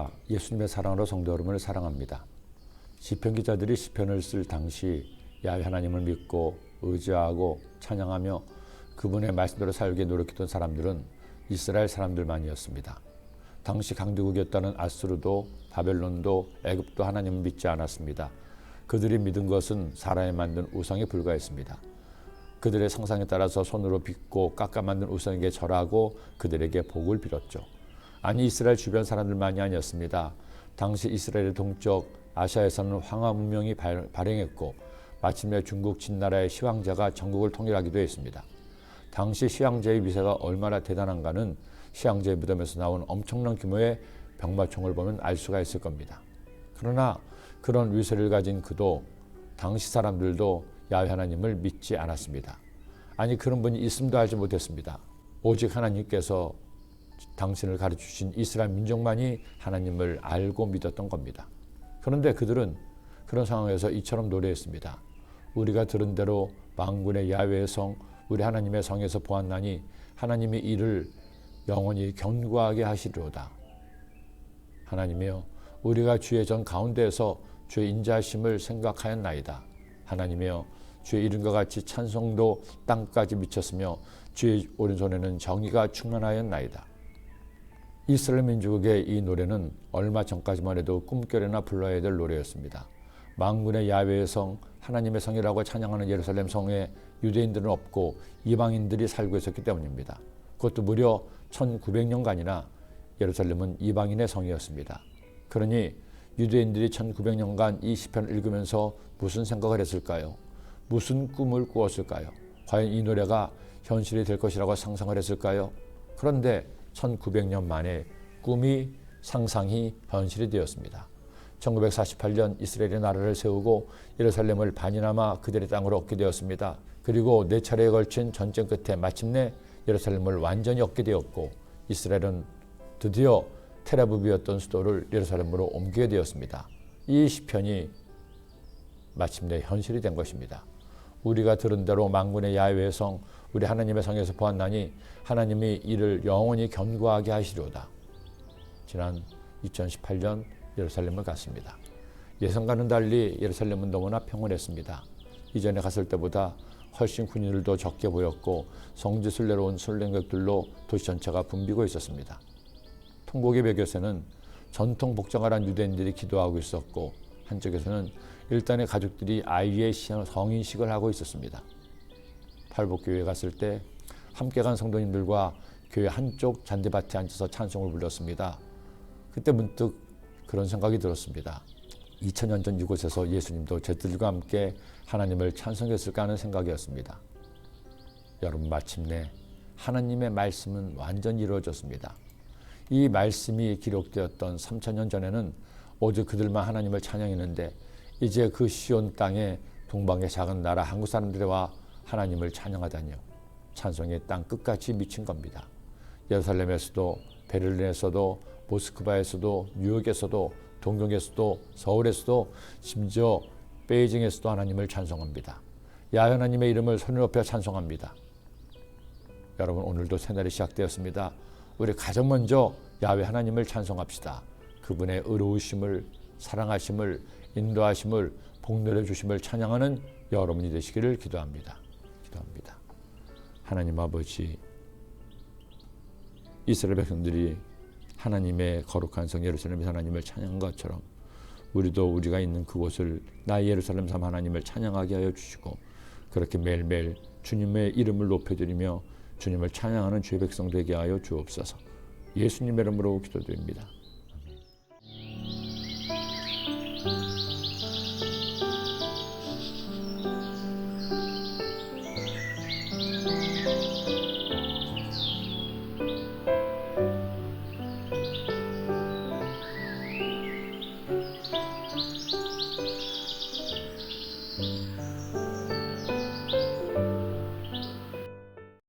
우리가 예수님의 사랑으로 성도 여러분을 사랑합니다. 시편 기자들이 시편을 쓸 당시 야훼 하나님을 믿고 의지하고 찬양하며 그분의 말씀대로 살기 노력했던 사람들은 이스라엘 사람들만이었습니다. 당시 강대국이었다는 아수르도 바벨론도 애굽도 하나님을 믿지 않았습니다. 그들이 믿은 것은 사람이 만든 우상에 불과했습니다. 그들의 상상에 따라서 손으로 빚고 깎아 만든 우상에게 절하고 그들에게 복을 빌었죠. 아니, 이스라엘 주변 사람들만이 아니었습니다. 당시 이스라엘의 동쪽 아시아에서는 황하 문명이 발행했고 마침내 중국 진나라의 시황제가 전국을 통일하기도 했습니다. 당시 시황제의 위세가 얼마나 대단한가는 시황제의 무덤에서 나온 엄청난 규모의 병마총을 보면 알 수가 있을 겁니다. 그러나 그런 위세를 가진 그도 당시 사람들도 야훼 하나님을 믿지 않았습니다. 아니, 그런 분이 있음도 알지 못했습니다. 오직 하나님께서 당신을 가르치신 이스라엘 민족만이 하나님을 알고 믿었던 겁니다. 그런데 그들은 그런 상황에서 이처럼 노래했습니다. 우리가 들은 대로 만군의 야훼의 성, 우리 하나님의 성에서 보았나니 하나님이 이를 영원히 견고하게 하시리로다. 하나님이여, 우리가 주의 전 가운데에서 주의 인자하심을 생각하였나이다. 하나님이여, 주의 이름과 같이 찬송도 땅까지 미쳤으며 주의 오른손에는 정의가 충만하였나이다. 이스라엘 민족의 이 노래는 얼마 전까지만 해도 꿈결에나 불러야 될 노래였습니다. 만군의 야훼의 성, 하나님의 성이라고 찬양하는 예루살렘 성에 유대인들은 없고 이방인들이 살고 있었기 때문입니다. 그것도 무려 1900년간이나 예루살렘은 이방인의 성이었습니다. 그러니 유대인들이 1900년간 이 시편을 읽으면서 무슨 생각을 했을까요? 무슨 꿈을 꾸었을까요? 과연 이 노래가 현실이 될 것이라고 상상을 했을까요? 그런데 1900년 만에 꿈이 상상이 현실이 되었습니다. 1948년 이스라엘의 나라를 세우고 예루살렘을 반이나마 그들의 땅으로 얻게 되었습니다. 그리고 4차례에 걸친 전쟁 끝에 마침내 예루살렘을 완전히 얻게 되었고 이스라엘은 드디어 텔아비브였던 수도를 예루살렘으로 옮기게 되었습니다. 이 시편이 마침내 현실이 된 것입니다. 우리가 들은 대로 만군의 야훼의 성, 우리 하나님의 성에서 보았나니 하나님이 이를 영원히 견고하게 하시리로다. 지난 2018년 예루살렘을 갔습니다. 예상과는 달리 예루살렘은 너무나 평온했습니다. 이전에 갔을 때보다 훨씬 군인들도 적게 보였고 성지순례로 내려온 순례객들로 도시 전체가 붐비고 있었습니다. 통곡의 벽에서는 전통 복장을 한 유대인들이 기도하고 있었고 한쪽에서는 일단의 가족들이 아이의 성인식을 하고 있었습니다. 팔복교회에 갔을 때 함께 간 성도님들과 교회 한쪽 잔디밭에 앉아서 찬송을 불렀습니다. 그때 문득 그런 생각이 들었습니다. 2000년 전 이곳에서 예수님도 제들과 함께 하나님을 찬송했을까 하는 생각이었습니다. 여러분, 마침내 하나님의 말씀은 완전히 이루어졌습니다. 이 말씀이 기록되었던 3000년 전에는 오직 그들만 하나님을 찬양했는데 이제 그 시온 땅에 동방의 작은 나라 한국 사람들과 하나님을 찬양하다니요. 찬송의 땅 끝까지 미친 겁니다. 예루살렘에서도 베를린에서도 모스크바에서도 뉴욕에서도 동경에서도 서울에서도 심지어 베이징에서도 하나님을 찬송합니다. 야훼 하나님의 이름을 손에 높여 찬송합니다. 여러분, 오늘도 새날이 시작되었습니다. 우리 가장 먼저 야훼 하나님을 찬송합시다. 그분의 의로우심을, 사랑하심을, 인도하심을, 복내려 주심을 찬양하는 여러분이 되시기를 기도합니다. 하나님 아버지, 이스라엘 백성들이 하나님의 거룩한 성 예루살렘에서 하나님을 찬양한 것처럼 우리도 우리가 있는 그곳을 나의 예루살렘 삼 하나님을 찬양하게 하여 주시고 그렇게 매일매일 주님의 이름을 높여드리며 주님을 찬양하는 주의 백성 되게 하여 주옵소서. 예수님의 이름으로 기도드립니다.